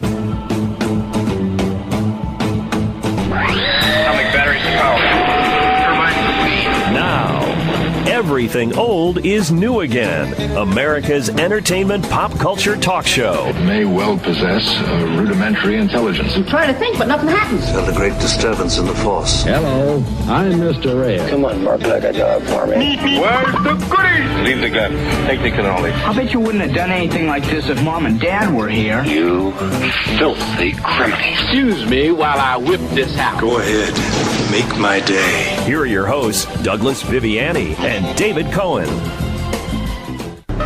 Now, everything old is new again. America's entertainment pop culture talk show. It may well possess a rudimentary intelligence. I'm trying to think, but nothing happens. Felt a great disturbance in the force. Hello, I'm Mr. Red. Come on, Mark, like a dog for me. Where's the goodies? Leave the gun. Take the cannoli. I bet you wouldn't have done anything like this if Mom and Dad were here. You filthy criminal. Excuse me while I whip this out. Go ahead. Make my day. Here are your hosts, Douglas Viviani and David Cohen.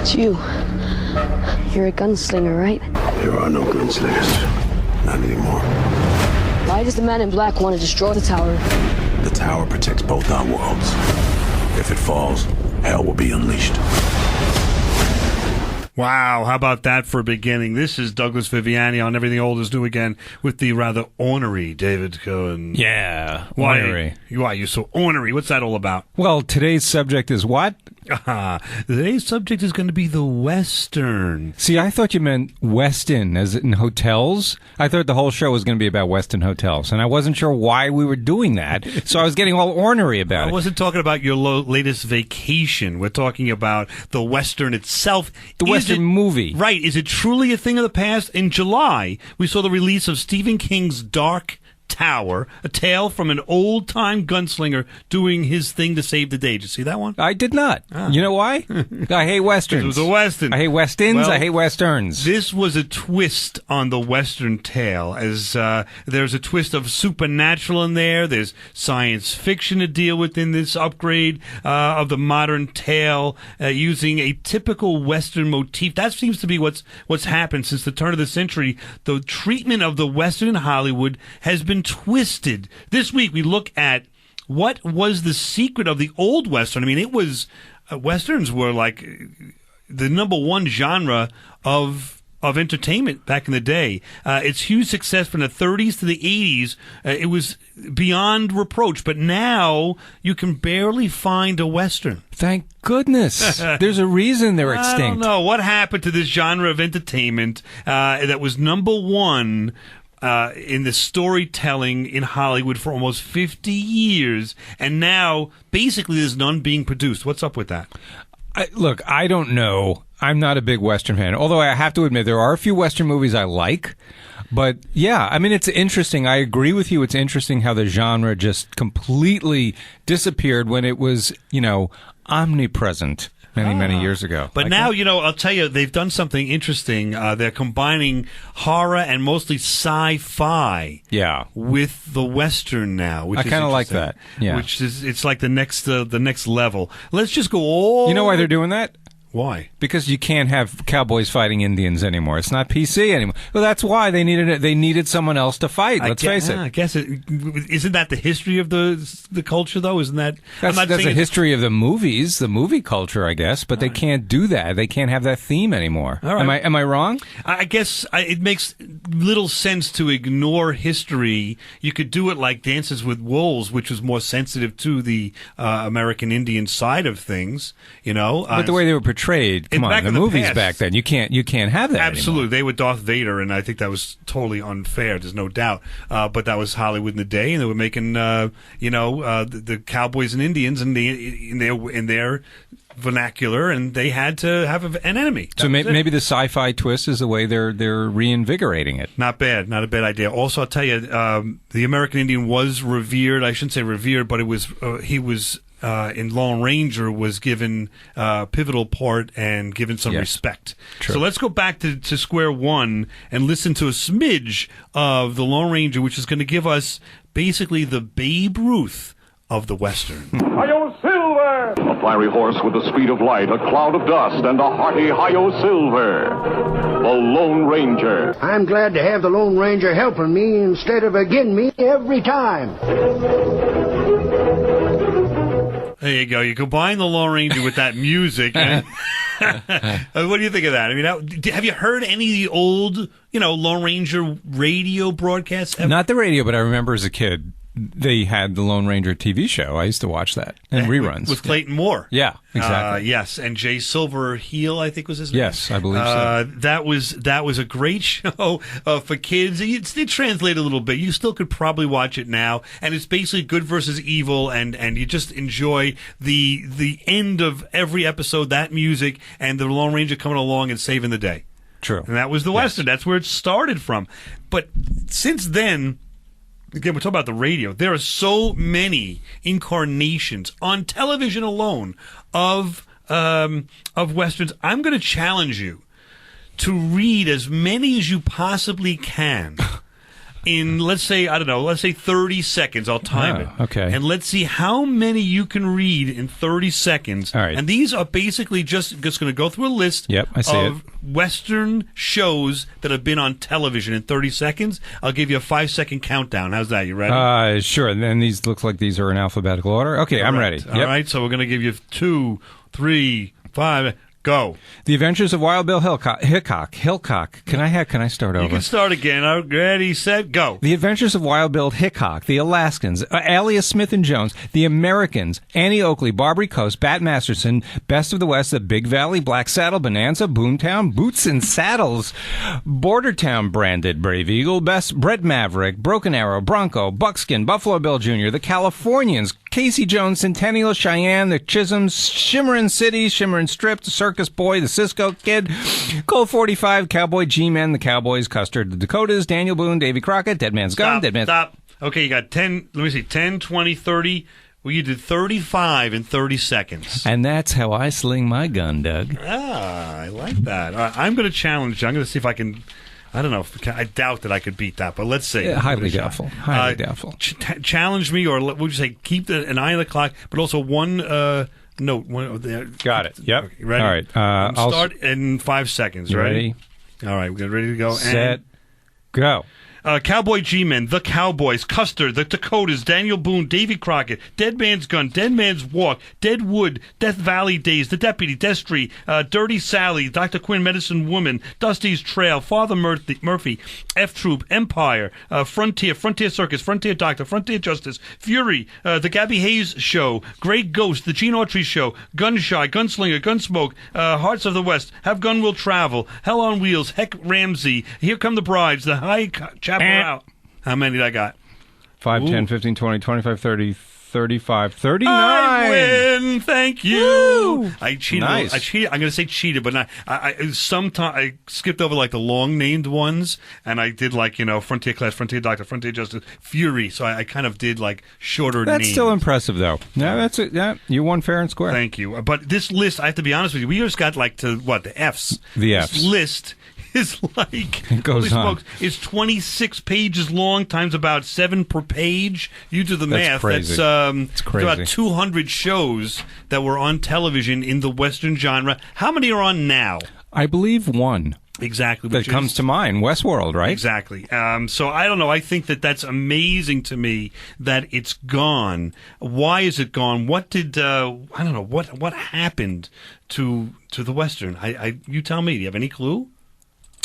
It's you. You're a gunslinger, right? There are no gunslingers. Not anymore. Why does the man in black want to destroy the tower? The tower protects both our worlds. If it falls, hell will be unleashed. Wow, how about that for a beginning? This is Douglas Viviani on Everything Old is New Again with the rather ornery David Cohen. Yeah, ornery. Why are you so ornery? What's that all about? Well, today's subject is what? Today's subject is going to be the Western. See, I thought you meant Westin, as in hotels. I thought the whole show was going to be about Westin hotels, and I wasn't sure why we were doing that, so I was getting all ornery about it. I wasn't talking about your latest vacation. We're talking about the Western itself. The Western movie. Right. Is it truly a thing of the past? In July, we saw the release of Stephen King's Dark Tower, a tale from an old-time gunslinger doing his thing to save the day. Did you see that one? I did not. You know why? I hate Westerns. It was a Western. I hate Westins. Well, I hate Westerns. This was a twist on the Western tale, as there's a twist of supernatural in there. There's science fiction to deal with in this upgrade of the modern tale, using a typical Western motif. That seems to be what's happened since the turn of the century. The treatment of the Western in Hollywood has been twisted. This week we look at what was the secret of the old Western. I mean, it was Westerns were like the number one genre of entertainment back in the day. Its huge success from the 30s to the 80s, it was beyond reproach. But now you can barely find a Western. Thank goodness. There's a reason they're extinct. I don't know what happened to this genre of entertainment that was number one in the storytelling in Hollywood for almost 50 years, and now basically there's none being produced. What's up with that? Look, I don't know. I'm not a big Western fan, although I have to admit there are a few Western movies I like. But yeah, I mean, it's interesting. I agree with you. It's interesting how the genre just completely disappeared when it was, omnipresent. Many years ago. But now, I'll tell you, they've done something interesting. They're combining horror and mostly sci-fi with the Western now. Which I kind of like that. Yeah. Which is, it's like the next level. Let's just go all... You know why they're doing that? Why? Because you can't have cowboys fighting Indians anymore. It's not PC anymore. Well, that's why they needed someone else to fight. Let's face it. I guess isn't that the history of the culture, though? Isn't that that's the history of the movies, the movie culture, I guess. But they can't do that. They can't have that theme anymore. All right. Am I wrong? I guess it makes little sense to ignore history. You could do it like Dances with Wolves, which was more sensitive to the American Indian side of things. But the way they were portrayed. Come on, the movies past, back then, you can't have that. Absolutely, anymore. They were Darth Vader, and I think that was totally unfair. There's no doubt. But that was Hollywood in the day, and they were making the cowboys and Indians in their vernacular, and they had to have an enemy. So maybe the sci-fi twist is the way they're reinvigorating it. Not bad, not a bad idea. Also, I'll tell you, the American Indian was revered. I shouldn't say revered, but it was he was. In Lone Ranger was given a pivotal part and given some respect. True. So let's go back to square one and listen to a smidge of the Lone Ranger, which is going to give us basically the Babe Ruth of the Western. Hi-yo Silver! A fiery horse with the speed of light, a cloud of dust, and a hearty Hi-yo Silver. The Lone Ranger. I'm glad to have the Lone Ranger helping me instead of against me every time. There you go. You combine the Lone Ranger with that music. And what do you think of that? I mean, have you heard any of the old, Lone Ranger radio broadcasts ever? Not the radio, but I remember as a kid they had the Lone Ranger TV show. I used to watch that and reruns with Clayton Moore. Yeah, exactly. Yes, and Jay Silverheel, I think was his name. Yes, I believe so. That was a great show for kids. It translated a little bit. You still could probably watch it now, and it's basically good versus evil, and you just enjoy the end of every episode, that music, and the Lone Ranger coming along and saving the day. True. And that was the Western. That's where it started from. But since then, again, we're talking about the radio. There are so many incarnations on television alone of Westerns. I'm going to challenge you to read as many as you possibly can in, let's say 30 seconds. I'll time it. Okay. And let's see how many you can read in 30 seconds. All right. And these are basically just going to go through a list I see of Western shows that have been on television in 30 seconds. I'll give you a 5-second countdown. How's that? You ready? Sure. And then these look like these are in alphabetical order. Okay, I'm ready. All right. So we're going to give you 2, 3, 5. Go. The Adventures of Wild Bill Hickok. Can I start over? You can start again. Ready, set, go. The Adventures of Wild Bill Hickok, The Alaskans, Alias Smith and Jones, The Americans, Annie Oakley, Barbary Coast, Bat Masterson, Best of the West, The Big Valley, Black Saddle, Bonanza, Boomtown, Boots and Saddles, Bordertown Branded, Brave Eagle, Brett Maverick, Broken Arrow, Bronco, Buckskin, Buffalo Bill Jr., The Californians, Casey Jones, Centennial, Cheyenne, The Chisholms, Shimmerin' City, Shimmerin' Strip, The Circus Boy, The Cisco Kid, Colt 45, Cowboy G-Men, The Cowboys, Custer, The Dakotas, Daniel Boone, Davy Crockett, Dead Man's Gun, Stop. Okay, you got 10, 20, 30. Well, you did 35 in 30 seconds. And that's how I sling my gun, Doug. I like that. All right, I'm going to challenge you. I'm going to see if I can... I don't know. I doubt that I could beat that, but let's see. Yeah, highly doubtful. Highly doubtful. Challenge me, or would you say keep an eye on the clock, but also one note. Got it. Yep. Okay, ready? All right. I'll start in 5 seconds. Ready? All right. We're ready to go. Set. Go. Cowboy G-Men, The Cowboys, Custer, The Dakotas, Daniel Boone, Davy Crockett, Dead Man's Gun, Dead Man's Walk, Deadwood, Death Valley Days, The Deputy, Destry, Dirty Sally, Dr. Quinn, Medicine Woman, Dusty's Trail, Father Murphy, F-Troop, Empire, Frontier Circus, Frontier Doctor, Frontier Justice, Fury, The Gabby Hayes Show, Grey Ghost, The Gene Autry Show, Gunshy, Gunslinger, Gunsmoke, Hearts of the West, Have Gun Will Travel, Hell on Wheels, Heck Ramsey, Here Come the Brides, The High Chaparral. How many did I got? 5, 10, 15, 20, 25, 30, 35, 39. I win. Thank you. Woo! I cheated. Nice. I'm going to say cheated, but I skipped over like the long named ones, and I did Frontier Class, Frontier Doctor, Frontier Justice, Fury. So I kind of did like shorter names. That's still impressive, though. No, that's it. Yeah, you won fair and square. Thank you. But this list, I have to be honest with you, we just got the Fs. The This Fs. list is like, it goes on. It's 26 pages long times about 7 per page. You do the math. Crazy. That's crazy. about 200 shows that were on television in the Western genre. How many are on now? I believe one. Exactly. That comes to mind. Westworld, right? Exactly. So I don't know. I think that's amazing to me that it's gone. Why is it gone? What did I don't know. What happened to the Western? You tell me. Do you have any clue?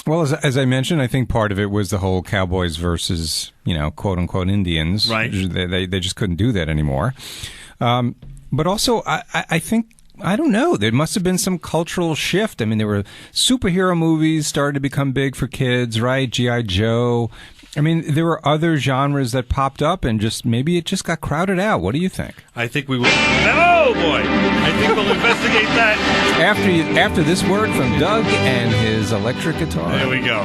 Well, as I mentioned, I think part of it was the whole cowboys versus, quote unquote Indians. Right. They just couldn't do that anymore. But also, I think, I don't know, there must have been some cultural shift. I mean, there were superhero movies started to become big for kids, right? G.I. Joe. I mean, there were other genres that popped up and maybe it just got crowded out. What do you think? I think we will. Oh, boy. I think we'll investigate that. After this word from Doug and his electric guitar. There we go.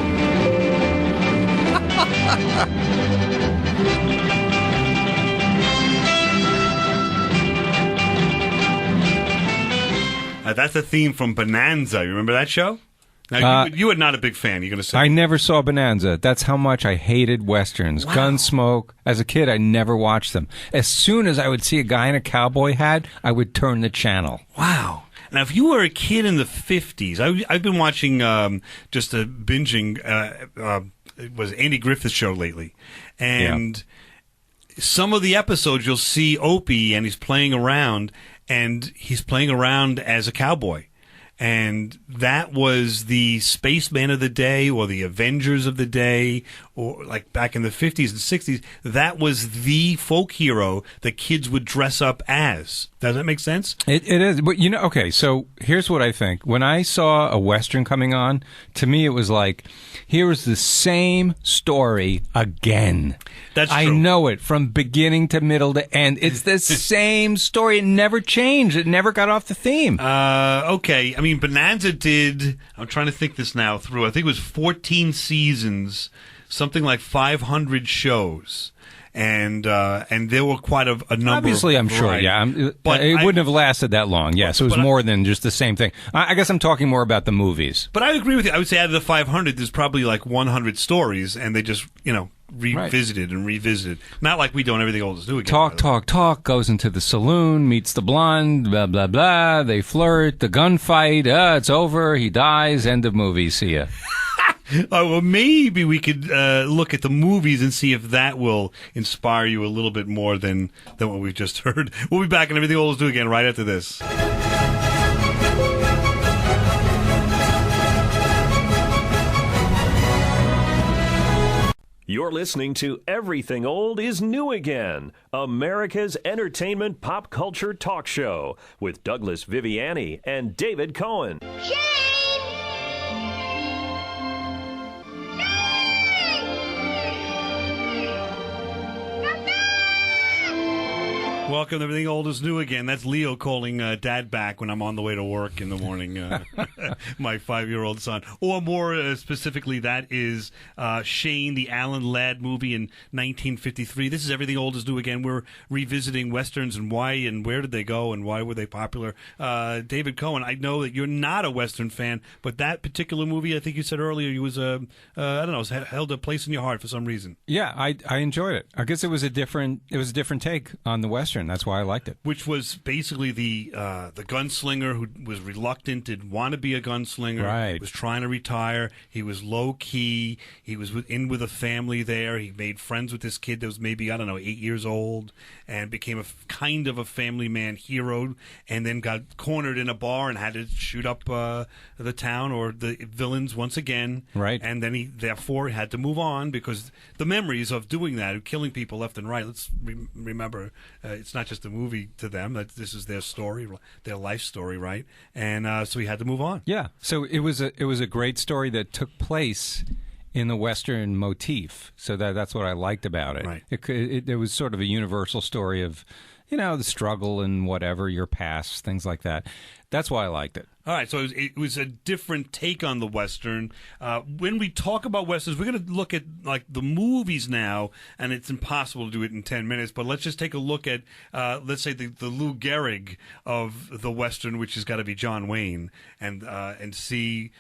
That's a theme from Bonanza. You remember that show? Now, you are not a big fan, you're going to say. I never saw Bonanza. That's how much I hated Westerns. Wow. Gunsmoke. As a kid, I never watched them. As soon as I would see a guy in a cowboy hat, I would turn the channel. Wow. Now, if you were a kid in the 50s, I've been watching just a binging, it was Andy Griffith's show lately. And some of the episodes, you'll see Opie, and he's playing around as a cowboy. And that was the spaceman of the day, or the Avengers of the day, or like back in the 50s and 60s. That was the folk hero that kids would dress up as. Does that make sense? It is. But, okay, so here's what I think. When I saw a Western coming on, to me it was like, here is the same story again. That's true. I know it from beginning to middle to end. It's the same story. It never changed. It never got off the theme. Okay. I mean, Bonanza did, I'm trying to think this now through, I think it was 14 seasons, something like 500 shows. And there were quite a number. Obviously, I'm sure, yeah. But it wouldn't have lasted that long. Yes, it was more than just the same thing. I guess I'm talking more about the movies. But I agree with you. I would say out of the 500, there's probably like 100 stories, and they just, revisited and revisited. Not like we don't everything old is new again. Talk, goes into the saloon, meets the blonde, blah, blah, blah. They flirt, the gunfight, it's over, he dies, end of movie, see ya. Well, maybe we could look at the movies and see if that will inspire you a little bit more than what we've just heard. We'll be back and everything old is new again right after this. You're listening to Everything Old is New Again, America's entertainment pop culture talk show with Douglas Viviani and David Cohen. Welcome to Everything Old is New Again. That's Leo calling Dad back when I'm on the way to work in the morning, my 5-year-old son. Or more specifically, that is Shane, the Alan Ladd movie in 1953. This is Everything Old is New Again. We're revisiting Westerns and why and where did they go and why were they popular. David Cohen, I know that you're not a Western fan, but that particular movie, I think you said earlier, you was, held a place in your heart for some reason. Yeah, I enjoyed it. I guess it was a different take on the Western. That's why I liked it. Which was basically the gunslinger who was reluctant, didn't want to be a gunslinger. Right. Was trying to retire. He was low key. He was in with a family there. He made friends with this kid that was maybe 8 years old, and became a kind of a family man hero. And then got cornered in a bar and had to shoot up the town or the villains once again. Right. And then he therefore had to move on because the memories of doing that, killing people left and right. Let's remember. It's not just a movie to them. That this is their story, their life story, right? And so he had to move on. Yeah. So it was a great story that took place in the Western motif. So that's what I liked about it. Right. It was sort of a universal story of, the struggle and whatever, your past, things like that. That's why I liked it. All right, so it was a different take on the Western. When we talk about Westerns, we're going to look at like the movies now, and it's impossible to do it in 10 minutes, but let's just take a look at, let's say, the Lou Gehrig of the Western, which has got to be John Wayne, and see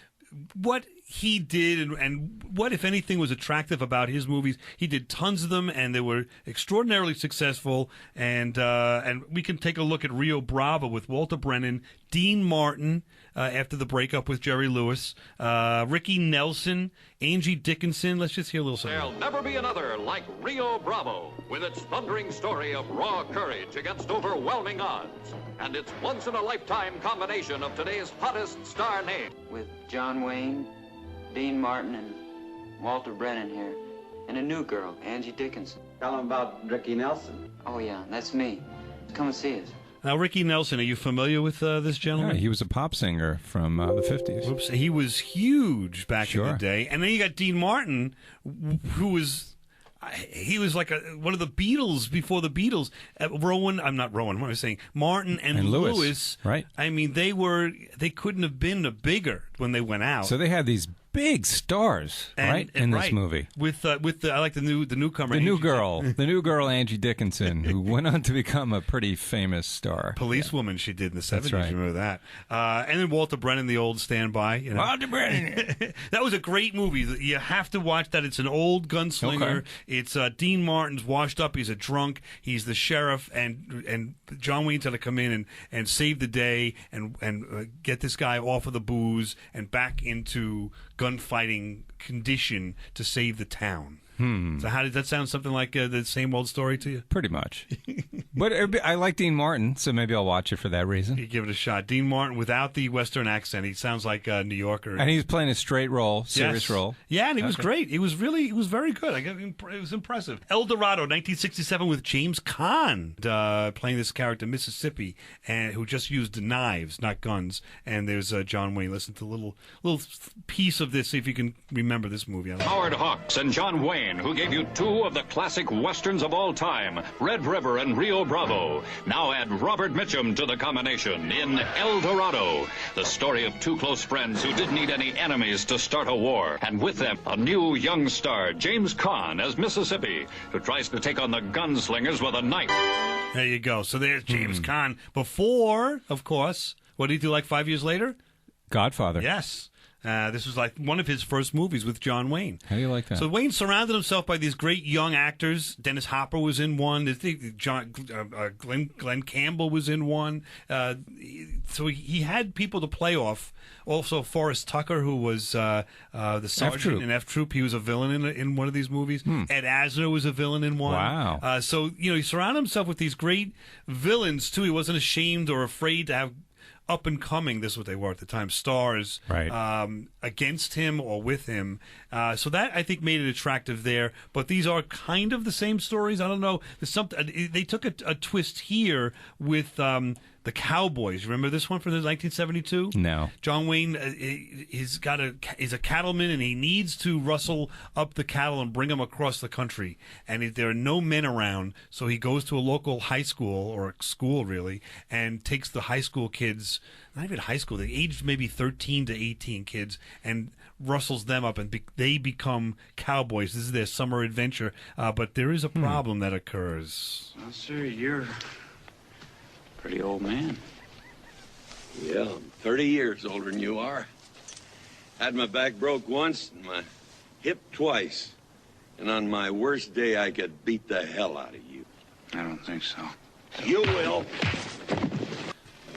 what he did and what, if anything, was attractive about his movies. He did tons of them, and they were extraordinarily successful. And we can take a look at Rio Bravo with Walter Brennan, Dean Martin after the breakup with Jerry Lewis, Ricky Nelson, Angie Dickinson. Let's just hear a little something. There'll never be another like Rio Bravo, with its thundering story of raw courage against overwhelming odds, and its once-in-a-lifetime combination of today's hottest star names. With John Wayne, Dean Martin, and Walter Brennan here, and a new girl, Angie Dickinson. Tell them about Ricky Nelson. Oh, yeah, that's me. Come and see us. Now, Ricky Nelson, are you familiar with this gentleman? Yeah, he was a pop singer from the 50s. Oops, he was huge back in the Sure. day. And then you got Dean Martin, who was... He was like one of the Beatles before the Beatles. What am I saying? Martin and Lewis. Right. I mean, they couldn't have been bigger when they went out. So they had these big stars, in this movie. With I like the newcomer, the new girl Angie Dickinson, who went on to become a pretty famous star. Policewoman, she did in the 70s. right. You remember that? And then Walter Brennan, the old standby. Walter Brennan. That was a great movie. You have to watch that. It's an old gunslinger. Okay. It's Dean Martin's washed up. He's a drunk. He's the sheriff, and John Wayne's had to come in and save the day and get this guy off of the booze and back into gunfighting condition to save the town. Hmm. So how does that sound? Something like the same old story to you? Pretty much. But I like Dean Martin, so maybe I'll watch it for that reason. You give it a shot. Dean Martin without the Western accent. He sounds like a New Yorker. And he's playing a straight role, serious role. Yeah, and he was great. He was very good. It was impressive. El Dorado, 1967, with James Caan playing this character, Mississippi, and who just used knives, not guns. And there's John Wayne. Listen to a little piece of this, see if you can remember this movie. Howard Hawks and John Wayne, who gave you two of the classic westerns of all time, Red River and Rio Bravo. Now add Robert Mitchum to the combination in El Dorado, the story of two close friends who didn't need any enemies to start a war. And with them, a new young star, James Caan as Mississippi, who tries to take on the gunslingers with a knife. There you go. So there's James Caan. Before, of course, what did he do like 5 years later? Godfather. Yes. This was like one of his first movies with John Wayne. How do you like that? So Wayne surrounded himself by these great young actors. Dennis Hopper was in one. Glenn Campbell was in one. So he had people to play off. Also, Forrest Tucker, who was the sergeant in F Troop. He was a villain in one of these movies. Ed Asner was a villain in one. Wow. So he surrounded himself with these great villains, too. He wasn't ashamed or afraid to have up and coming, this is what they were at the time, stars against him or with him. So that, I think, made it attractive there. But these are kind of the same stories. I don't know. There's something, they took a twist here with the Cowboys. Remember this one from 1972? No. John Wayne is a cattleman, and he needs to rustle up the cattle and bring them across the country. And there are no men around, so he goes to a local high school, or a school really, and takes the high school kids, not even high school, they aged maybe 13 to 18 kids, and rustles them up, and they become cowboys. This is their summer adventure. But there is a problem that occurs. Well, sir, you're pretty old man. Yeah, I'm 30 years older than you are. Had my back broke once and my hip twice. And on my worst day, I could beat the hell out of you. I don't think so. You will.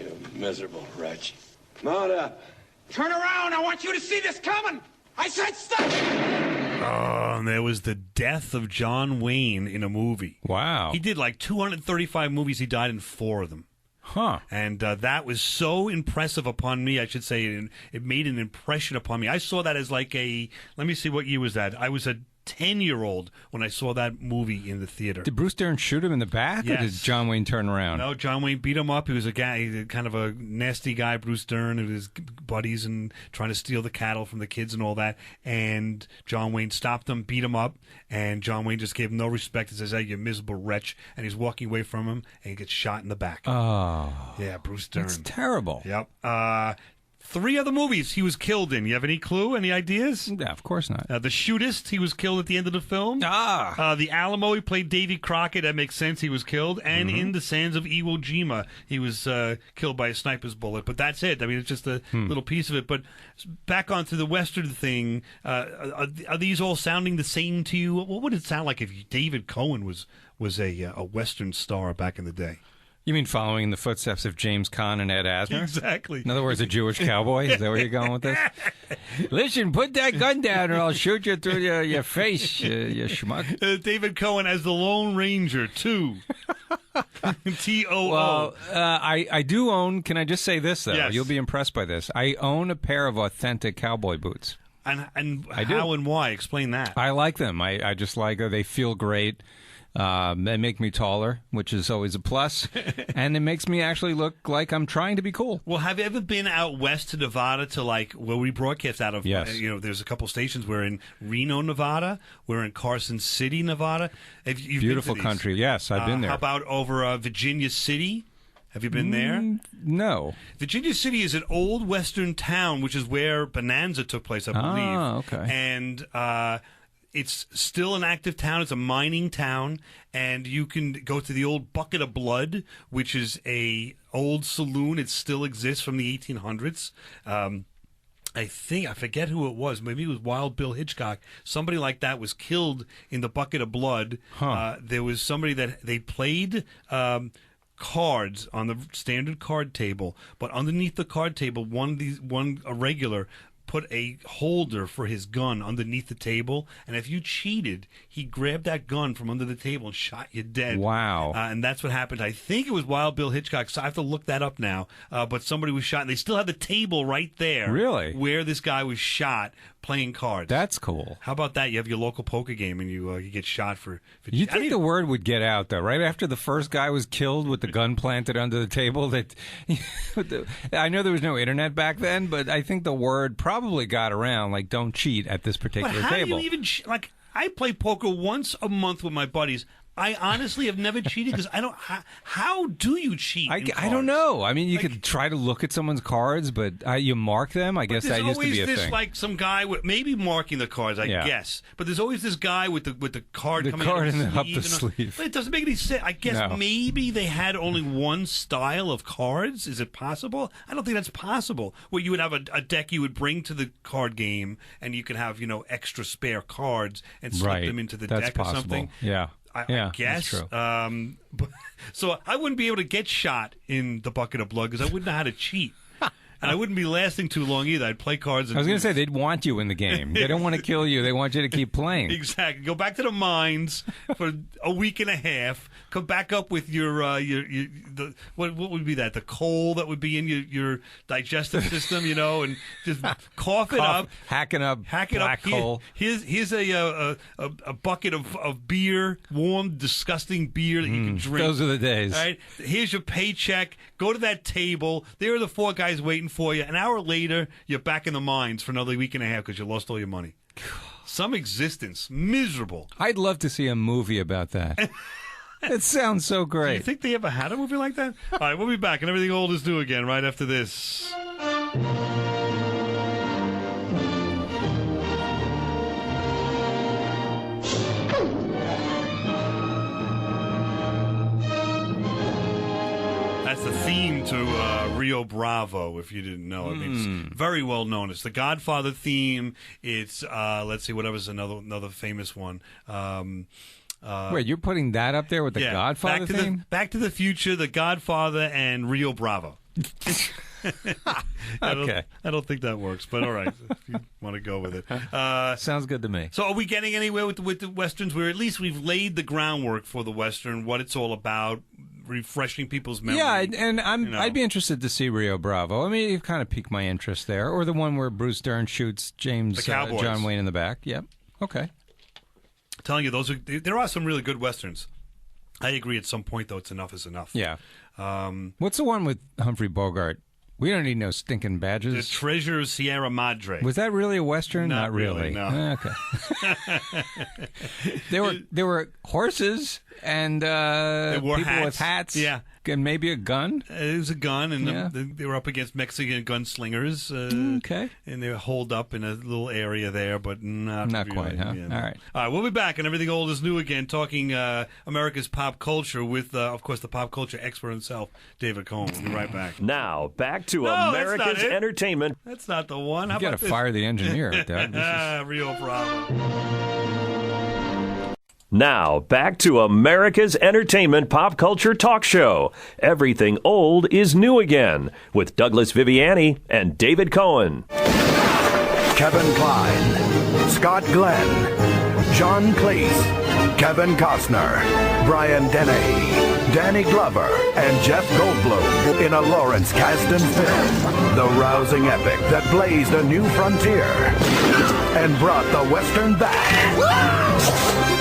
You miserable wretch. Mount up. Turn around! I want you to see this coming! I said stop! Oh, and there was the death of John Wayne in a movie. Wow. He did like 235 movies. He died in 4 of them. Huh. And that was so impressive upon me, I should say. It made an impression upon me. I saw that as like let me see, what year was that? I was a 10-year-old when I saw that movie in the theater. Did Bruce Dern shoot him in the back, Yes. or did John Wayne turn around? No, John Wayne beat him up. He was a guy, kind of a nasty guy, Bruce Dern, and his buddies, and trying to steal the cattle from the kids and all that. And John Wayne stopped him, beat him up, and John Wayne just gave him no respect and says, "Hey, you miserable wretch." And he's walking away from him, and he gets shot in the back. Oh. Yeah, Bruce Dern. That's terrible. Yep. 3 other movies he was killed in. You have any clue? Any ideas? Yeah, of course not. The Shootist, he was killed at the end of the film. The Alamo, he played Davy Crockett. That makes sense. He was killed. And in The Sands of Iwo Jima, he was killed by a sniper's bullet. But that's it. I mean, it's just a little piece of it. But back onto the Western thing, are these all sounding the same to you? What would it sound like if David Cohen was a Western star back in the day? You mean following in the footsteps of James Caan and Ed Asner? Exactly. In other words, a Jewish cowboy? Is that where you're going with this? Listen, put that gun down or I'll shoot you through your face, you schmuck. David Cohen as the Lone Ranger, too. T-O-O. Well, I do own, can I just say this, though? Yes. You'll be impressed by this. I own a pair of authentic cowboy boots. And I how do. and why? Explain that. I like them. I just like them. They feel great. They make me taller, which is always a plus. And it makes me actually look like I'm trying to be cool. Well, have you ever been out west to Nevada to like where we broadcast out of? Yes. There's a couple stations. We're in Reno, Nevada. We're in Carson City, Nevada. You've Beautiful been to these? country. Yes, I've been there. How about over Virginia City? Have you been there? No. Virginia City is an old western town, which is where Bonanza took place, I believe. Oh, okay. And it's still an active town. It's a mining town, and you can go to the old Bucket of Blood, which is a old saloon. It still exists from the 1800s. I forget who it was. Maybe it was Wild Bill Hitchcock. Somebody like that was killed in the Bucket of Blood. Huh. There was somebody that they played cards on the standard card table, but underneath the card table, a regular put a holder for his gun underneath the table, and if you cheated, he grabbed that gun from under the table and shot you dead. Wow. And that's what happened. I think it was Wild Bill Hitchcock, so I have to look that up now. But somebody was shot, and they still have the table right there. Really? Where this guy was shot playing cards. That's cool. How about that? You have your local poker game, and you get shot for You think the word would get out, though, right after the first guy was killed with the gun planted under the table? That I know there was no internet back then, but I think the word probably got around, like, don't cheat at this particular but how table. Do you even like, I play poker once a month with my buddies. I honestly have never cheated because I don't. How do you cheat? I don't know. I mean, you could try to look at someone's cards, but you mark them. I guess that used to be a thing. There's always this, like, some guy with maybe marking the cards, I guess. But there's always this guy with the card coming out of up the sleeve. But it doesn't make any sense. I guess maybe they had only one style of cards. Is it possible? I don't think that's possible. Where you would have a deck you would bring to the card game, and you could have extra spare cards and slip them into the deck or something. Yeah. I guess. That's true. So I wouldn't be able to get shot in the bucket of blood because I wouldn't know how to cheat. And I wouldn't be lasting too long either. I'd play cards. I was going to say, they'd want you in the game. They don't want to kill you. They want you to keep playing. Exactly. Go back to the mines for a week and a half. Come back up with your what would be that? The coal that would be in your digestive system, and just cough it up. Hack it up. Black coal. Here's a bucket of beer, warm, disgusting beer that you can drink. Those are the days. All right. Here's your paycheck. Go to that table. There are the four guys waiting for you. An hour later, you're back in the mines for another week and a half because you lost all your money. Some existence. Miserable. I'd love to see a movie about that. It sounds so great. Do you think they ever had a movie like that? All right, we'll be back, and everything old is new again right after this. That's the theme to Rio Bravo, if you didn't know. I mean, it's very well known. It's the Godfather theme. It's, let's see, whatever's another famous one. Wait, you're putting that up there with the Godfather theme? Back to the Future, the Godfather, and Rio Bravo. Okay. I don't think that works, but all right, if you want to go with it. Sounds good to me. So are we getting anywhere with the Westerns? Where at least we've laid the groundwork for the Western, what it's all about, refreshing people's memory. Yeah, and I'd be interested to see Rio Bravo. I mean, you've kind of piqued my interest there. Or the one where Bruce Dern shoots James John Wayne in the back. Yep. Okay. I'm telling you, there are some really good Westerns. I agree at some point, though, enough is enough. Yeah. What's the one with Humphrey Bogart? We don't need no stinking badges. The Treasure of Sierra Madre. Was that really a Western? Not really. No. Okay. There were horses and people hats. with hats. Yeah. And maybe a gun. It was a gun, and they were up against Mexican gunslingers. Okay. And they were holed up in a little area there, but not really, quite, huh? Yeah. All right. All right, we'll be back, and everything old is new again, talking America's pop culture with, of course, the pop culture expert himself, David Cohen. We'll be right back. Now, back to America's entertainment. That's not the one. You got to fire the engineer, Doug. Rio Bravo. Now, back to America's entertainment pop culture talk show. Everything old is new again with Douglas Viviani and David Cohen. Kevin Kline, Scott Glenn, John Cleese, Kevin Costner, Brian Dennehy, Danny Glover, and Jeff Goldblum in a Lawrence Kasdan film. The rousing epic that blazed a new frontier and brought the Western back.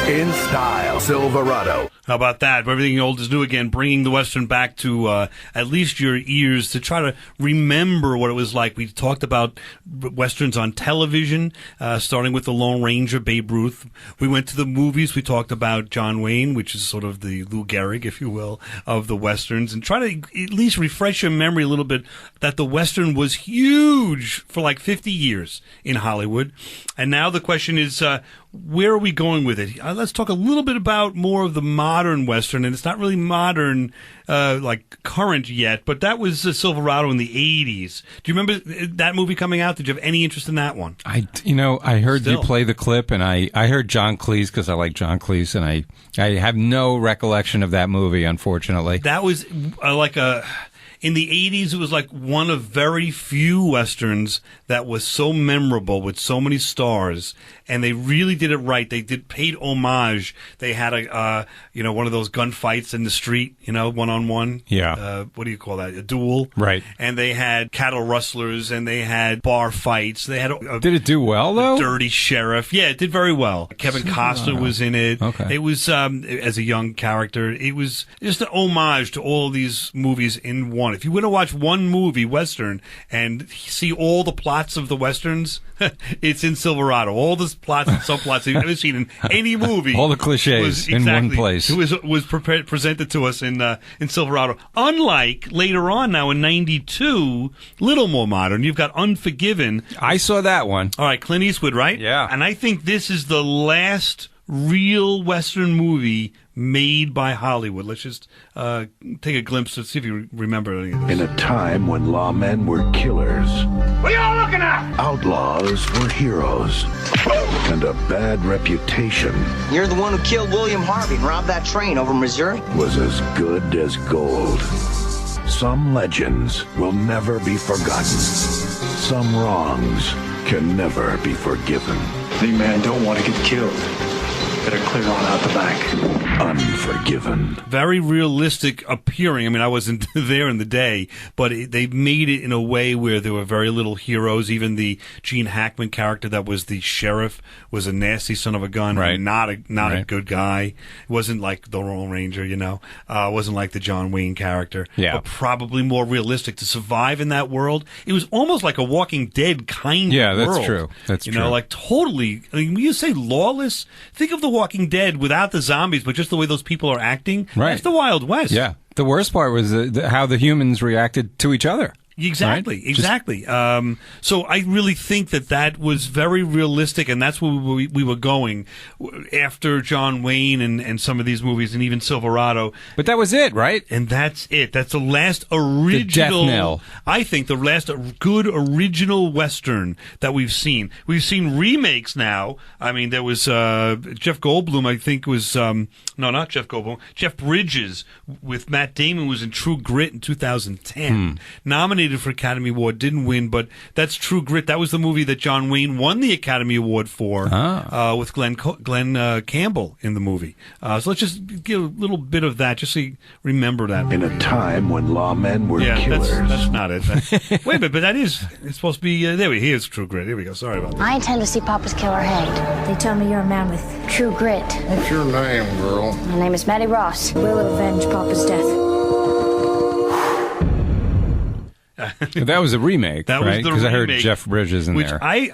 In style, Silverado. How about that? Everything old is new again, bringing the Western back to at least your ears to try to remember what it was like. We talked about Westerns on television, starting with The Lone Ranger, Babe Ruth. We went to the movies. We talked about John Wayne, which is sort of the Lou Gehrig, if you will, of the Westerns, and try to at least refresh your memory a little bit that the Western was huge for like 50 years in Hollywood. And now the question is, where are we going with it? Let's talk a little bit about more of the modern Western, and it's not really modern, like current yet, but that was Silverado in the 80s. Do you remember that movie coming out? Did you have any interest in that one? I heard you play the clip, and I heard John Cleese because I like John Cleese, and I have no recollection of that movie, unfortunately. That was like in the 80s, it was like one of very few Westerns that was so memorable with so many stars, and they really did it right. They paid homage. They had one of those gunfights in the street, one-on-one. Yeah. What do you call that? A duel. Right. And they had cattle rustlers, and they had bar fights. They had Did it do well, though? Dirty Sheriff. Yeah, it did very well. Kevin Costner was in it. Okay. It was, as a young character, it was just an homage to all these movies in one. If you were to watch one movie, Western, and see all the plots of the Westerns, it's in Silverado. All the plots and subplots you've ever seen in any movie. All the cliches in one place. Was presented to us in Silverado. Unlike later on now in 92, little more modern, you've got Unforgiven. I saw that one. All right, Clint Eastwood, right? Yeah. And I think this is the last real Western movie made by Hollywood. Let's just take a glimpse to see if you remember any of this. In a time when lawmen were killers, What are y'all looking at? outlaws were heroes, and a bad reputation You're the one who killed William Harvey and robbed that train over Missouri? was as good as gold. Some legends will never be forgotten. Some wrongs can never be forgiven. Any man don't want to get killed. Better clear on out the back. Unforgiven. Very realistic appearing. I mean, I wasn't there in the day, but they made it in a way where there were very little heroes. Even the Gene Hackman character that was the sheriff was a nasty son of a gun, right. and not a good guy. It wasn't like the Lone Ranger, It wasn't like the John Wayne character. Yeah. But probably more realistic to survive in that world. It was almost like a Walking Dead kind of world. Yeah, that's true. That's true. Like totally. I mean, when you say lawless, think of The Walking Dead without the zombies, but just the way those people are acting. Right. That's the Wild West. Yeah. The worst part was how the humans reacted to each other. Exactly, right? exactly. So I really think that was very realistic, and that's where we were going after John Wayne and some of these movies, and even Silverado. But that was it, right? And that's it. That's the last original. The death knell. I think the last good original Western that we've seen. We've seen remakes now. I mean, there was Jeff Goldblum. I think was no, not Jeff Goldblum. Jeff Bridges with Matt Damon was in True Grit in 2010. Nominated for Academy Award, didn't win, but that's True Grit. That was the movie that John Wayne won the Academy Award for with Glenn Campbell in the movie. So let's just give a little bit of that, just so you remember that. In a time when lawmen were killers. That's not it. Wait a minute, but it's supposed to be, here's True Grit. Here we go. Sorry about that. I intend to see Papa's killer hanged. They tell me you're a man with true grit. What's your name, girl? My name is Maddie Ross. We'll avenge Papa's death. That was a remake, that right? was the Because I heard remake, Jeff Bridges in which there.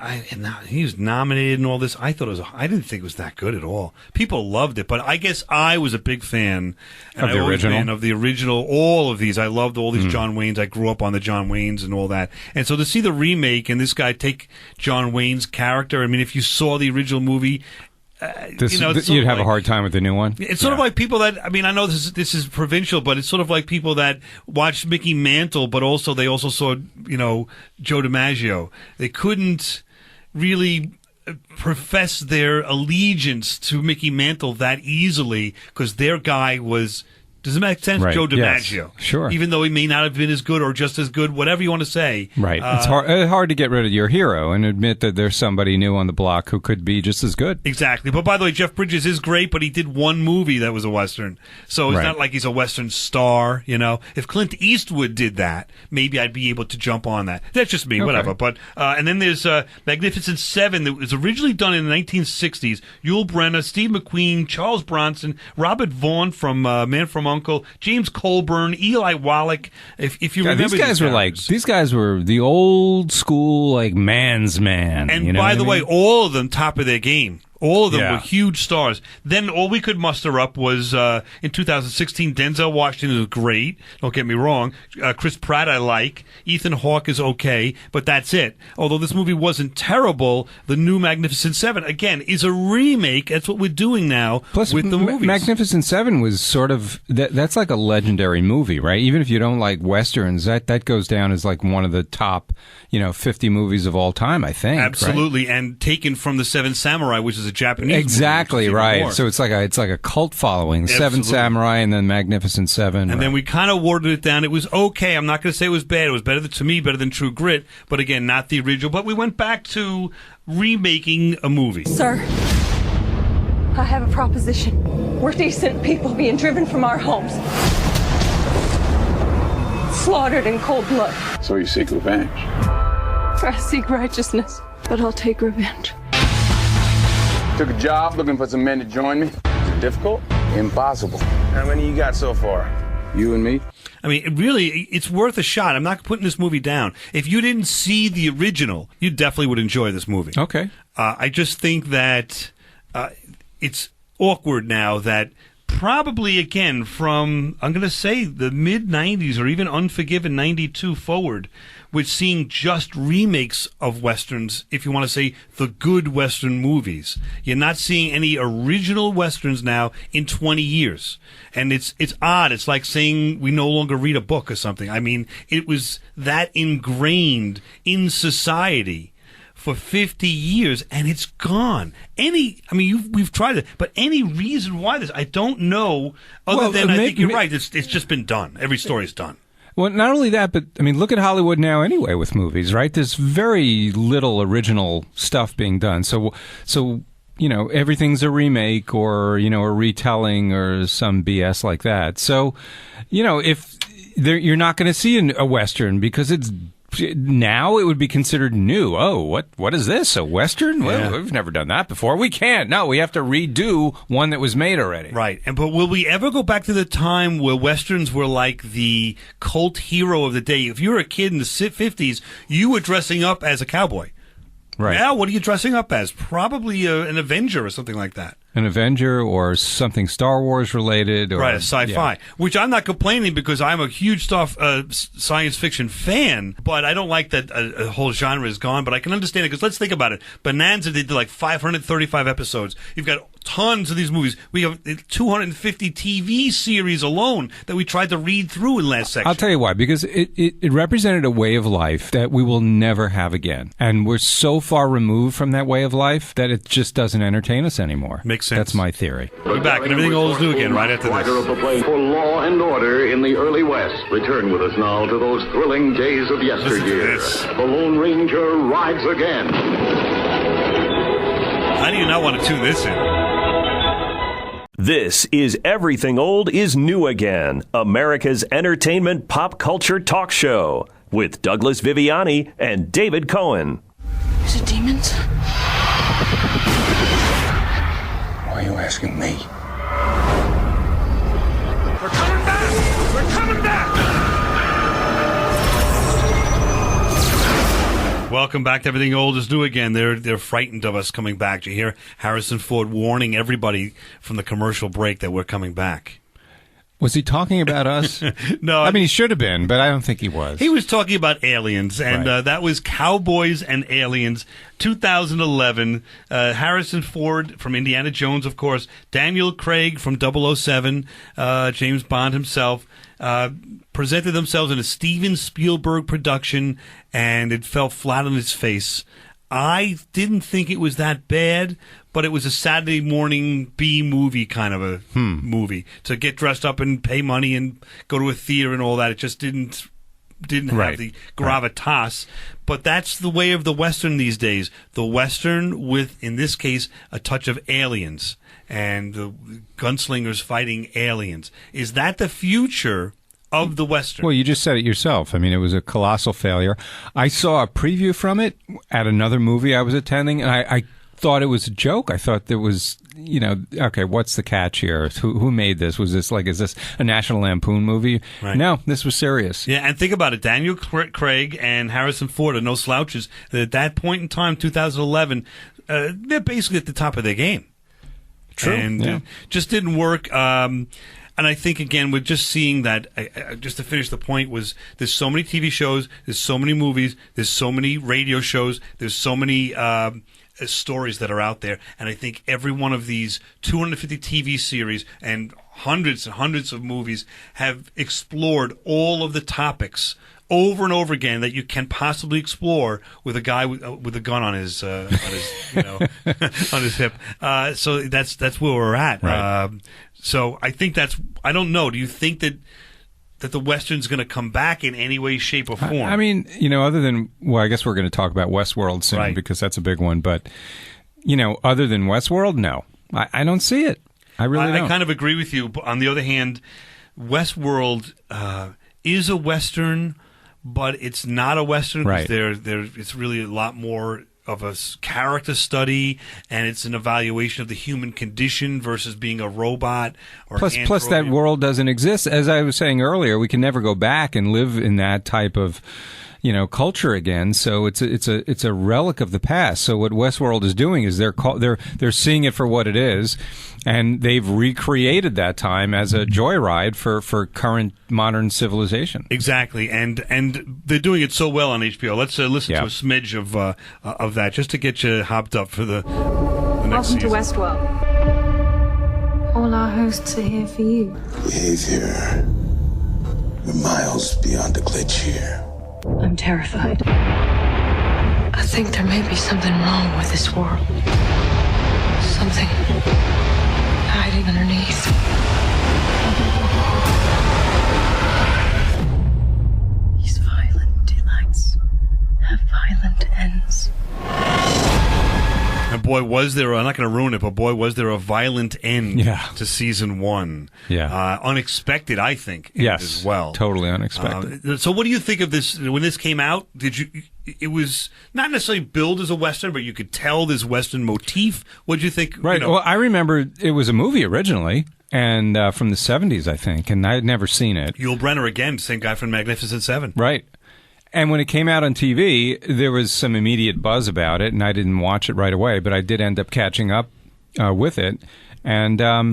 He was nominated and all this. I thought I didn't think it was that good at all. People loved it, but I guess I was a big fan Of the original? Of the original, all of these. I loved all these John Waynes. I grew up on the John Waynes and all that. And so to see the remake and this guy take John Wayne's character, I mean, if you saw the original movie, you'd have a hard time with the new one. It's sort of like people that, I mean, I know this is provincial, but it's sort of like people that watched Mickey Mantle, but they also saw, Joe DiMaggio. They couldn't really profess their allegiance to Mickey Mantle that easily because their guy was. Does it make sense? Right. Joe DiMaggio. Yes. Sure. Even though he may not have been as good or just as good, whatever you want to say. Right. It's hard to get rid of your hero and admit that there's somebody new on the block who could be just as good. Exactly. But by the way, Jeff Bridges is great, but he did one movie that was a Western. So it's not like he's a Western star, If Clint Eastwood did that, maybe I'd be able to jump on that. That's just me, whatever. But and then there's Magnificent Seven that was originally done in the 1960s. Yul Brynner, Steve McQueen, Charles Bronson, Robert Vaughn from Man from Uncle, James Colburn, Eli Wallach. If you remember, these guys were the old school man's man. And by the way, all of them top of their game. All of them were huge stars. Then all we could muster up was, in 2016, Denzel Washington was great. Don't get me wrong. Chris Pratt I like. Ethan Hawke is okay, but that's it. Although this movie wasn't terrible, the new Magnificent Seven, again, is a remake. That's what we're doing now with the movies. Magnificent Seven was sort of, that's like a legendary movie, right? Even if you don't like Westerns, that goes down as like one of the top, 50 movies of all time, I think. Absolutely. Right? And taken from The Seven Samurai, which is a Japanese exactly movie, right. more. So it's like a cult following. Absolutely. 7 Samurai and then Magnificent Seven. And then we kind of watered it down. It was okay. I'm not going to say it was bad. It was better to me, better than True Grit. But again, not the original. But we went back to remaking a movie. Sir, I have a proposition. We're decent people being driven from our homes. Slaughtered in cold blood. So you seek revenge? I seek righteousness, but I'll take revenge. Took a job looking for some men to join me. Is it difficult? Impossible. How many you got so far? You and me? I mean, it's worth a shot. I'm not putting this movie down. If you didn't see the original, you definitely would enjoy this movie. Okay. I just think that it's awkward now that probably, again, from, I'm going to say, the mid-'90s or even Unforgiven 92 forward, we're seeing just remakes of Westerns, if you want to say the good Western movies. You're not seeing any original Westerns now in 20 years. And it's odd. It's like saying we no longer read a book or something. I mean, it was that ingrained in society for 50 years, and it's gone. We've tried it, but any reason why this, I don't know, other than I think you're right, it's just been done. Every story's done. Well, not only that, but, I mean, look at Hollywood now anyway with movies, right? There's very little original stuff being done. So you know, everything's a remake or, you know, a retelling or some BS like that. So, you know, you're not going to see a Western because it's now it would be considered new. Oh, what is this? A Western? Well, we've never done that before. We can't. No, we have to redo one that was made already. Right. But will we ever go back to the time where Westerns were like the cult hero of the day? If you were a kid in the 50s, you were dressing up as a cowboy. Right. Now, what are you dressing up as? Probably an Avenger or something like that. An Avenger or something Star Wars related. Or, right, a sci-fi. Which I'm not complaining because I'm a huge science fiction fan, but I don't like that a whole genre is gone. But I can understand it because let's think about it. Bonanza, they did like 535 episodes. You've got tons of these movies. We have 250 TV series alone that we tried to read through in last section. I'll tell you why. Because it represented a way of life that we will never have again. And we're so far removed from that way of life that it just doesn't entertain us anymore. Makes sense. That's my theory. We're back and everything old is new again right after Writer of the play for Law and Order in the early West. Return with us now to those thrilling days of yesteryear. The Lone Ranger rides again. How do you not want to tune this in? This is Everything Old is New Again, America's entertainment pop culture talk show with Douglas Viviani and David Cohen. Is it demons? Why are you asking me? We're coming back! We're coming back! Welcome back to Everything Old is New Again. They're frightened of us coming back. You hear Harrison Ford warning everybody from the commercial break that we're coming back. Was he talking about us? No. I mean, he should have been, but I don't think he was. He was talking about aliens, and Right. that was Cowboys and Aliens, 2011. Harrison Ford from Indiana Jones, of course. Daniel Craig from 007, James Bond himself, presented themselves in a Steven Spielberg production, and it fell flat on its face. I didn't think it was that bad, but it was a Saturday morning B-movie kind of a movie. To get dressed up and pay money and go to a theater and all that, it just didn't have the gravitas. But that's the way of the Western these days. The Western with, in this case, a touch of aliens and the gunslingers fighting aliens. Is that the future of the Western? Well, you just said it yourself. I mean, it was a colossal failure. I saw a preview from it at another movie I was attending, and I thought it was a joke. I thought there was, you know, okay, what's the catch here? Who made this? Was this is this a National Lampoon movie? Right. No, this was serious. Yeah, and think about it. Daniel Craig and Harrison Ford are no slouches. At that point in time, 2011, they're basically at the top of their game. True. And it just didn't work. And I think, again, we're just seeing that, just to finish the point, was there's so many TV shows, there's so many movies, there's so many radio shows, there's so many stories that are out there. And I think every one of these 250 TV series and hundreds of movies have explored all of the topics over and over again that you can possibly explore with a guy with a gun on his on his hip. So that's where we're at. Right. So I think I don't know. Do you think that the Western's going to come back in any way, shape, or form? I mean, other than, well, I guess we're going to talk about Westworld soon because that's a big one. But, other than Westworld, no. I don't see it. I really don't. I kind of agree with you. But on the other hand, Westworld is a Western, but it's not a Western because it's really a lot more of a character study, and it's an evaluation of the human condition versus being a robot or plus that world doesn't exist. As I was saying earlier, we can never go back and live in that type of culture again. So it's a relic of the past. So what Westworld is doing is they're seeing it for what it is, and they've recreated that time as a joyride for current modern civilization. Exactly, and they're doing it so well on HBO. Let's listen to a smidge of that just to get you hopped up for the next season. Welcome to Westworld. All our hosts are here for you. Behave here. We're miles beyond the glitch here. I'm terrified. I think there may be something wrong with this world. Something hiding underneath. These violent delights have violent ends. And boy, was there, I'm not going to ruin it, but boy, was there a violent end to season 1. Yeah. Unexpected, I think, as well. Totally unexpected. So what do you think of this? When this came out, it was not necessarily billed as a Western, but you could tell this Western motif. What did you think? Right. Well, I remember it was a movie originally, and from the 70s, I think, and I had never seen it. Yul Brynner, again, same guy from Magnificent Seven. Right. And when it came out on TV, there was some immediate buzz about it, and I didn't watch it right away, but I did end up catching up with it. And, I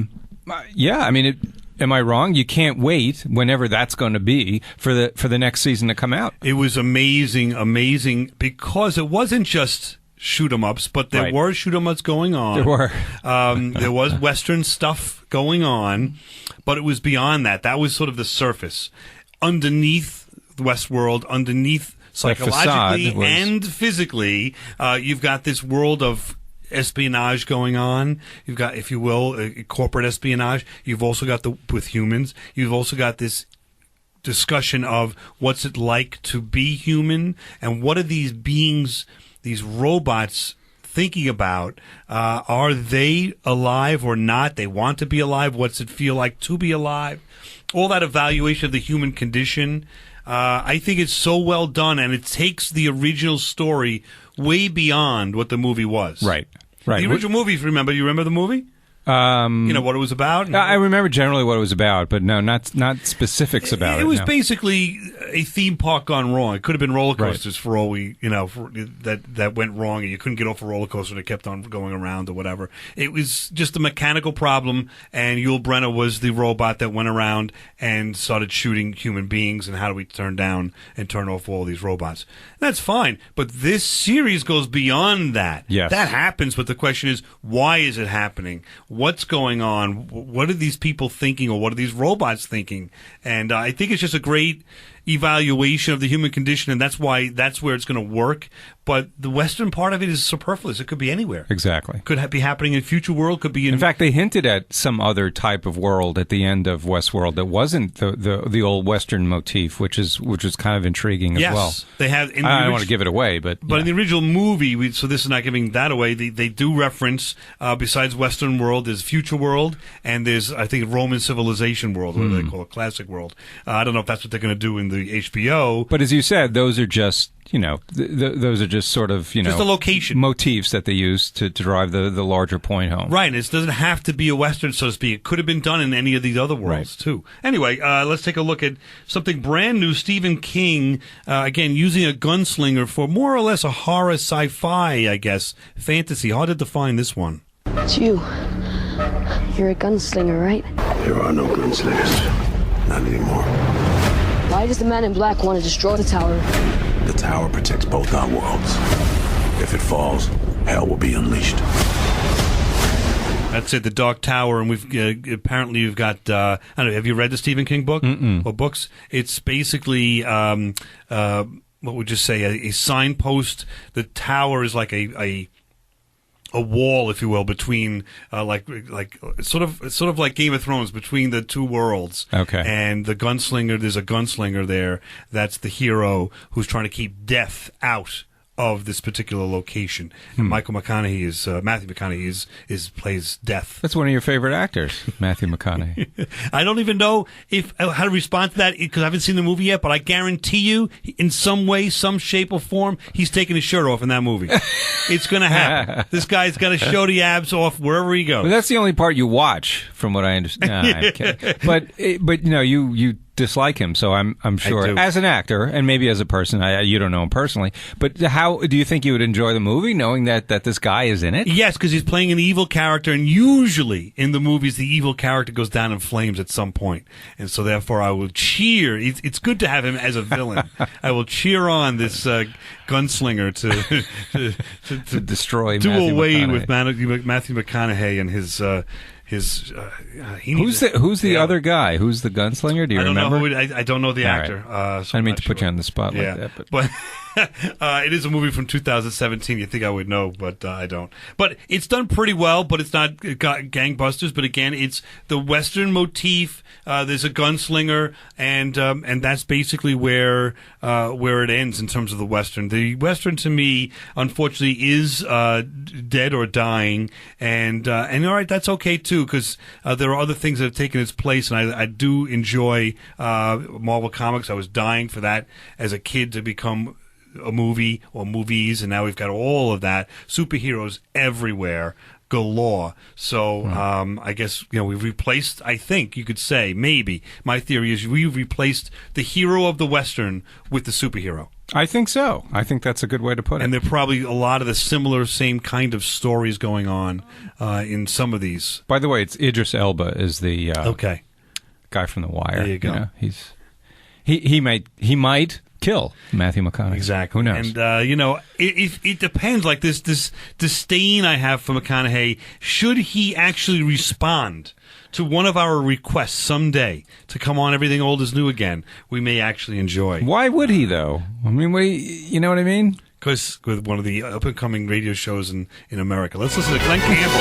mean, am I wrong? You can't wait, whenever that's going to be, for the next season to come out. It was amazing, because it wasn't just shoot-em-ups, but there were shoot-em-ups going on. There were. There was Western stuff going on, but it was beyond that. That was sort of the surface. Underneath Westworld, underneath psychologically and physically, you've got this world of espionage going on. You've got, if you will, corporate espionage. You've also got with humans. You've also got this discussion of what's it like to be human, and what are these beings, these robots, thinking about. Are they alive or not? They want to be alive. What's it feel like to be alive? All that evaluation of the human condition. I think it's so well done, and it takes the original story way beyond what the movie was. Right. The original movie, if you remember. You remember the movie? You know what it was about? I remember generally what it was about, but no, not specifics about it. It was basically a theme park gone wrong. It could have been roller coasters for all we, that went wrong, and you couldn't get off a roller coaster and it kept on going around or whatever. It was just a mechanical problem, and Yul Brynner was the robot that went around and started shooting human beings, and how do we turn down and turn off all these robots? That's fine, but this series goes beyond that. Yes. That happens, but the question is, why is it happening? What's going on? What are these people thinking, or what are these robots thinking? And I think it's just a great evaluation of the human condition, and that's where it's going to work. But the Western part of it is superfluous. It could be anywhere. Exactly. Could be happening in future world. Could be in fact, they hinted at some other type of world at the end of Westworld that wasn't the old Western motif, which is kind of intriguing as well. Yes, they have. I don't want to give it away, but in the original movie, so this is not giving that away. They do reference besides Western world, there's future world, and there's, I think, Roman civilization world, what they call it, classic world. I don't know if that's what they're going to do in the HBO. But as you said, those are just those are just sort of just the location motifs that they use to drive the larger point home. Right, and it doesn't have to be a Western, so to speak. It could have been done in any of these other worlds too. Anyway, let's take a look at something brand new. Stephen King, again, using a gunslinger for more or less a horror sci-fi, I guess, fantasy. Hard to define this one. It's you. You're a gunslinger, right? There are no gunslingers. Not anymore. Why does the man in black want to destroy the tower? The tower protects both our worlds. If it falls, hell will be unleashed. That's it, The Dark Tower, and we've apparently you've got. I don't know. Have you read the Stephen King book or books? It's basically what would you say? A signpost. The tower is like a wall, if you will, between like sort of like Game of Thrones, between the two worlds. Okay. And the gunslinger, there's a gunslinger there. That's the hero who's trying to keep death out of this particular location. And Matthew McConaughey plays Death. That's one of your favorite actors, Matthew McConaughey. I don't even know how to respond to that because I haven't seen the movie yet, but I guarantee you, in some way, some shape or form, he's taking his shirt off in that movie. It's going to happen. This guy's got to show the abs off wherever he goes. Well, that's the only part you watch, from what I understand. Nah, I'm kidding. But you know, you dislike him, so I'm sure as an actor and maybe as a person, you don't know him personally, but how do you think you would enjoy the movie knowing that this guy is in it? Yes, because he's playing an evil character, and usually in the movies the evil character goes down in flames at some point, and so therefore I will cheer. It's good to have him as a villain. I will cheer on this gunslinger to destroy, do Matthew away McConaughey. with Matthew McConaughey and his who's the other guy? Who's the gunslinger? Do you remember? I don't know the actor. I didn't mean to put you on the spot like that. But it is a movie from 2017. You'd think I would know, but I don't. But it's done pretty well, but it's not gangbusters. But again, it's the Western motif. There's a gunslinger, and that's basically where it ends in terms of the Western. The Western, to me, unfortunately, is dead or dying, and all right, that's okay too, because there are other things that have taken its place, and I do enjoy Marvel Comics. I was dying for that as a kid to become a movie or movies, and now we've got all of that. Superheroes everywhere, galore. So I guess we've replaced, I think you could say, maybe, my theory is we've replaced the hero of the Western with the superhero. I think so. I think that's a good way to put it. And there are probably a lot of the similar, same kind of stories going on in some of these. By the way, it's Idris Elba is the guy from The Wire. There you go. He might kill Matthew McConaughey. Exactly. Who knows? And, it depends. Like this disdain I have for McConaughey, should he actually respond to one of our requests someday to come on Everything Old is New Again, we may actually enjoy. Why would he, though? I mean, you know what I mean? Because with one of the up-and-coming radio shows in America. Let's listen to Glenn Campbell.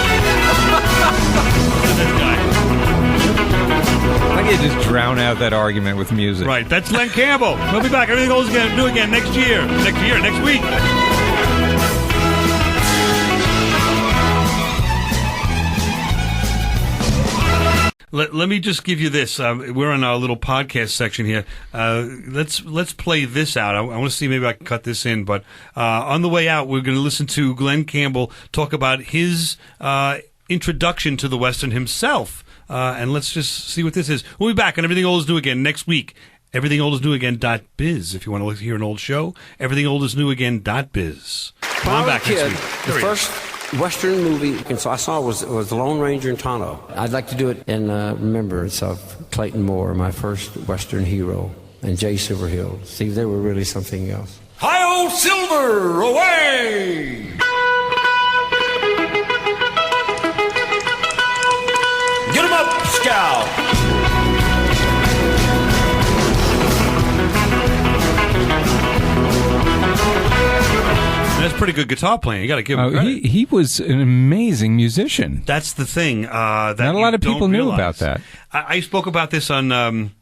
This guy. I could just drown out that argument with music. Right, that's Glenn Campbell. We'll be back. Everything Old is New Again next week. Let me just give you this. We're on our little podcast section here. Let's play this out. I want to see, maybe I can cut this in. But on the way out, we're going to listen to Glenn Campbell talk about his introduction to the Western himself. And let's just see what this is. We'll be back on Everything Old is New Again next week. EverythingOldIsNewAgain.biz. If you want to hear an old show, EverythingOldIsNewAgain.biz. I'm back next week. The first Western movie I saw was The Lone Ranger in Tonto. I'd like to do it in remembrance of Clayton Moore, my first Western hero, and Jay Silverhill. See, they were really something else. Hi-Yo Silver, away! Get 'em up, Scout! That's pretty good guitar playing. You got to give him credit. He was an amazing musician. That's the thing. That not a lot of people knew about that. I spoke about this on.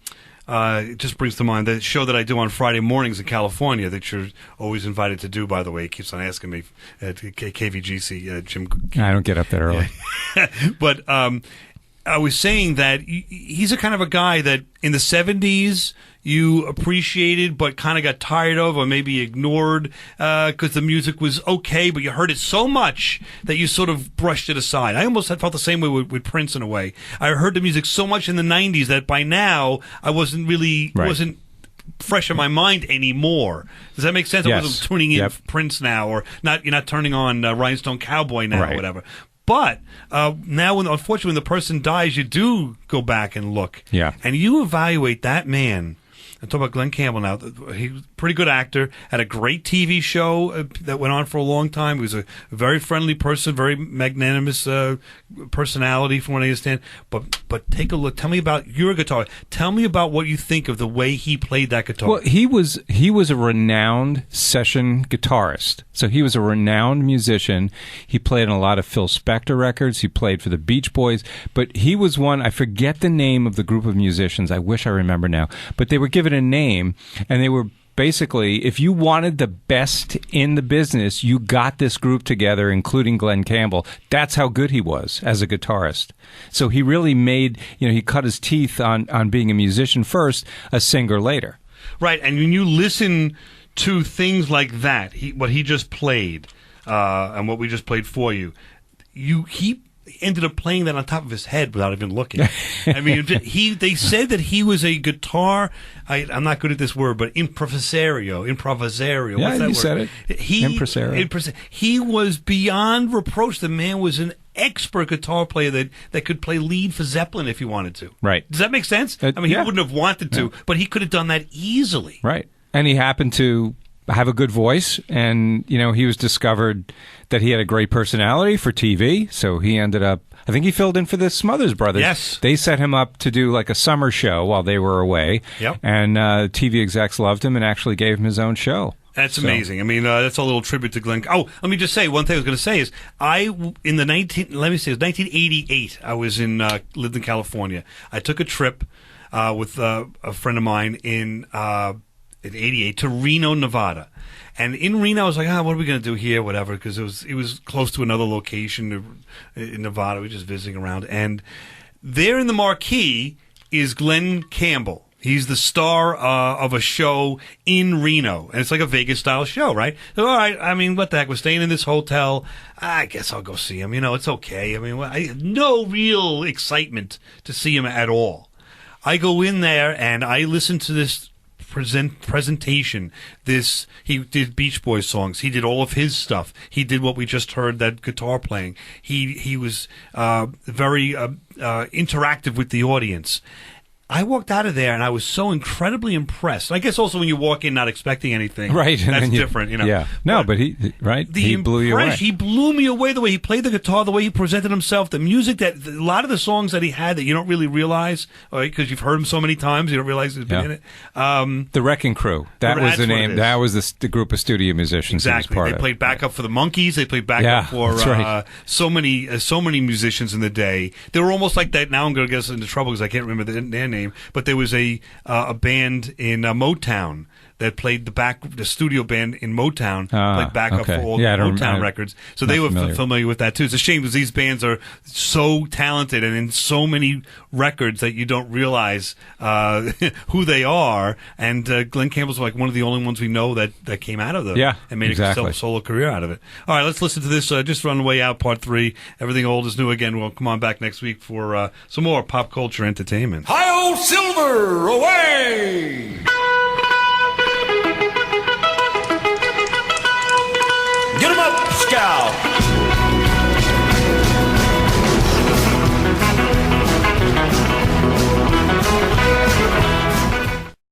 It just brings to mind the show that I do on Friday mornings in California that you're always invited to do. By the way, he keeps on asking me at KVGC. Jim. I don't get up that early. But I was saying that he's a kind of a guy that in the 70s you appreciated but kind of got tired of or maybe ignored because the music was okay, but you heard it so much that you sort of brushed it aside. I almost felt the same way with Prince in a way. I heard the music so much in the 90s that by now I wasn't fresh in my mind anymore. Does that make sense? Yes. I wasn't tuning in Prince now, or not. You're not turning on Rhinestone Cowboy now or whatever. But now, unfortunately, when the person dies, you do go back and look. Yeah. And you evaluate that man. I'm talking about Glenn Campbell now. He pretty good actor, had a great TV show that went on for a long time. He was a very friendly person, very magnanimous personality, from what I understand. But take a look. Tell me about your guitar. Tell me about what you think of the way he played that guitar. Well, he was a renowned session guitarist. So he was a renowned musician. He played on a lot of Phil Spector records. He played for the Beach Boys. But he was one, I forget the name of the group of musicians. I wish I remember now. But they were given a name, and they were basically, if you wanted the best in the business, you got this group together, including Glenn Campbell. That's how good he was as a guitarist. So he really made, he cut his teeth on being a musician first, a singer later. Right, and when you listen to things like that, what he just played, and what we just played for you, he ended up playing that on top of his head without even looking. I mean, they said that he was a guitar, I'm not good at this word, but improvisario. Yeah, What's that word? Said it. Impresario. He was beyond reproach. The man was an expert guitar player that could play lead for Zeppelin if he wanted to. Right. Does that make sense? I mean, he wouldn't have wanted to, but he could have done that easily. Right. And he happened to have a good voice, and he was discovered that he had a great personality for TV, so he ended up, I think he filled in for the Smothers Brothers. Yes. They set him up to do like a summer show while they were away. Yep. And TV execs loved him and actually gave him his own show. That's amazing. I mean, that's a little tribute to Glenn. Oh, let me just say one thing I was going to say is it was 1988. I was lived in California. I took a trip with a friend of mine in 88 to Reno, Nevada. And in Reno, I was like, what are we going to do here? Whatever, because it was close to another location in Nevada. We were just visiting around. And there in the marquee is Glenn Campbell. He's the star of a show in Reno. And it's like a Vegas-style show, right? So, all right, I mean, what the heck? We're staying in this hotel. I guess I'll go see him. It's okay. I mean, no real excitement to see him at all. I go in there, and I listen to this presentation. He did Beach Boys songs. He did all of his stuff. He did what we just heard, that guitar playing. He was very interactive with the audience. I walked out of there and I was so incredibly impressed. I guess also when you walk in not expecting anything, right? That's different, Yeah, no, but he blew you away. He blew me away the way he played the guitar, the way he presented himself, the music a lot of the songs that he had that you don't really realize, because you've heard him so many times, you don't realize he's been in it. The Wrecking Crew. That was the name. That was the group of studio musicians. Exactly. They played backup for the Monkees. They played backup for so many musicians in the day. They were almost like that. Now I'm going to get us into trouble because I can't remember their name. But there was a band in Motown that played the studio band in Motown, played backup for all the Motown records. So they were familiar with that too. It's a shame because these bands are so talented and in so many records that you don't realize who they are. And Glenn Campbell's like one of the only ones we know that came out of them and made a solo career out of it. All right, let's listen to this. Just on the way out, part 3. Everything old is new again. We'll come on back next week for some more pop culture entertainment. Hi-Yo Silver, away! Get 'em up, Scout!